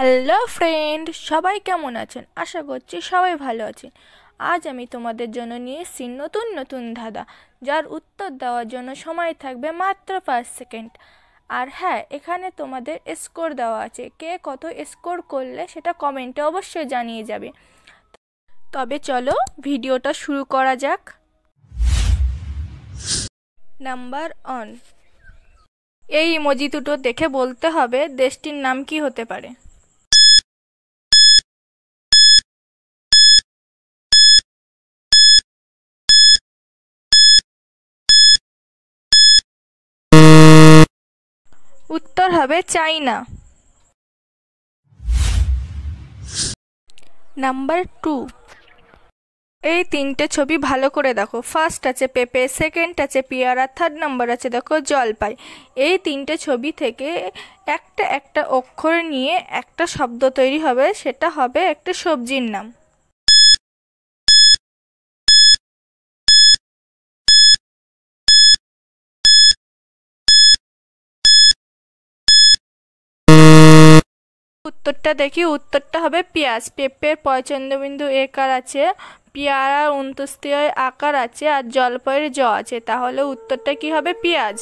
Hello friend, সবাই কেমন আছেন? আশা করছি সবাই ভালো আছেন। আজ আমি তোমাদের জন্য নিয়ে এসেছি নতুন নতুন ধাঁধা, যার উত্তর দেওয়ার জন্য সময় থাকবে মাত্র 5 সেকেন্ড। আর হ্যাঁ, এখানে তোমাদের স্কোর দেওয়া আছে, কে কত স্কোর করলে সেটা কমেন্টে অবশ্যই জানিয়ে যাবে। তবে চলো ভিডিওটা শুরু করা যাক। নাম্বার 1। এই ইমোজি দুটো দেখে বলতে হবে দেশটির নাম কি হতে পারে। উত্তর হবে চাইনা। নাম্বার 2। এই তিনটে ছবি ভালো করে দেখো। ফার্স্ট আছে পেঁপে, সেকেন্ড আছে পেয়ারা, থার্ড নাম্বার আছে দেখো জলপাই। এই তিনটে ছবি থেকে একটা একটা অক্ষর নিয়ে একটা শব্দ তৈরি হবে, সেটা হবে একটা সবজির নাম। উত্তরটা দেখি, উত্তরটা হবে পেঁয়াজ। পেঁপের পয়চন্দ্রবিন্দু একার আছে, পেয়ারার 29 আকার আছে, আর জলপাইয়ের জ আছে। তাহলে উত্তরটা কি হবে? পেঁয়াজ।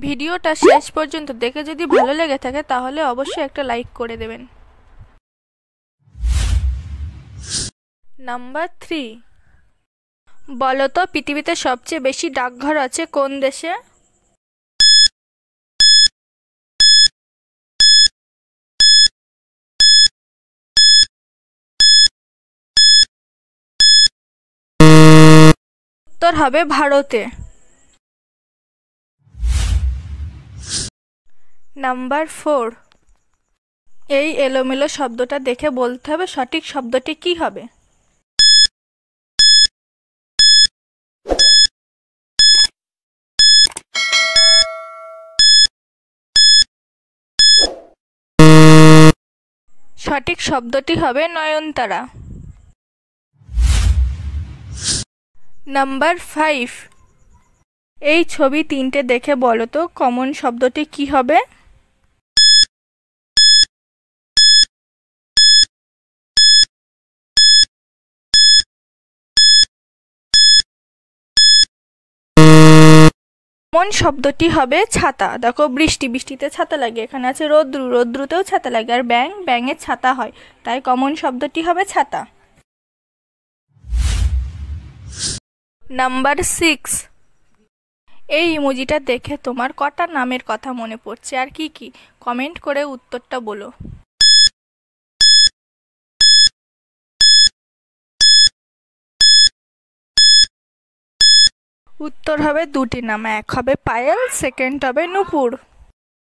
ভিডিওটা শেষ পর্যন্ত দেখে যদি ভালো লেগে থাকে তাহলে অবশ্যই একটা লাইক করে দেবেন। নাম্বার 3। বলো তো পৃথিবীতে সবচেয়ে বেশি ডাকঘর আছে কোন দেশে? উত্তর হবে ভারতে। নাম্বার 4। এই এলোমেলো শব্দটা দেখে বলতে হবে সঠিক শব্দটি কি হবে। সঠিক শব্দটি হবে নয়নতারা। নাম্বার 5। এই ছবি তিনটে দেখে বলো তো কমন শব্দটি কি হবে। কমন শব্দটি হবে ছাতা। দেখো বৃষ্টি, বৃষ্টিতে ছাতা লাগে। এখানে আছে রৌদ্রু, রৌদ্রুতেও ছাতা লাগে। আর ব্যাঙ, ব্যাঙের ছাতা হয়। তাই কমন শব্দটি হবে ছাতা। নাম্বার 6। এই ইমোজিটা দেখে তোমার কটা নামের কথা মনে পড়ছে আর কি কি? কমেন্ট করে উত্তরটা বলো। উত্তর হবে দুটি নাম, এক হবে পায়েল, সেকেন্ড হবে নূপুর।